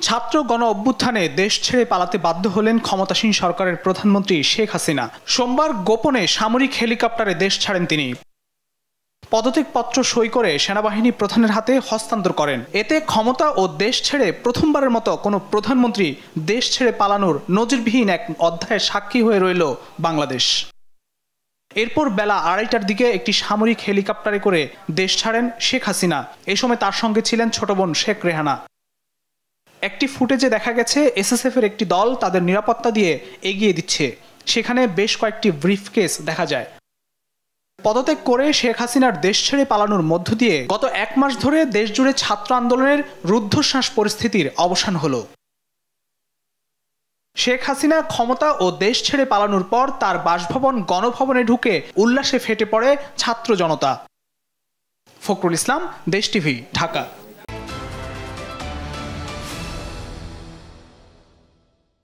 ছাত্র গণ অভ্যুত্থানে দেশ ছেড়ে পালাতে বাধ্য হলেন ক্ষমতাসীন সরকারের প্রধানমন্ত্রী শেখ হাসিনা। সোমবার গোপনে সামরিক হেলিকপ্টারে দেশ ছাড়েন তিনি। পদত্যাগপত্র সই করে সেনাবাহিনী প্রধানের হাতে হস্তান্তর করেন। এতে ক্ষমতা ও দেশ ছেড়ে প্রথমবারের মতো কোনো প্রধানমন্ত্রী দেশ ছেড়ে পালানোর নজিরবিহীন এক অধ্যায়ের সাক্ষী হয়ে রইল বাংলাদেশ। এরপর বেলা 2:30টার দিকে একটি সামরিক হেলিকপ্টারে করে দেশ ছাড়েন শেখ হাসিনা। এ সময় তার সঙ্গে ছিলেন ছোট বোন শেখ রেহানা। একটি ফুটেজে দেখা গেছে এসএসএফের একটি দল তাদের নিরাপত্তা দিয়ে এগিয়ে দিচ্ছে। সেখানে বেশ কয়েকটি ব্রিফকেস দেখা যায়। পদত্যাগ করে শেখ হাসিনার দেশ ছেড়ে পালানোর মধ্য দিয়ে গত 1 মাস ধরে দেশজুড়ে ছাত্র আন্দোলনের রুদ্ধশ্বাস পরিস্থিতির অবসান হলো। শেখ হাসিনা ক্ষমতা ও দেশ ছেড়ে পালানোর পর তার বাসভবন গণভবনে ঢুকে উল্লাসে ফেটে পড়ে ছাত্র জনতা। ফখরুল ইসলাম, দেশ টিভি, ঢাকা।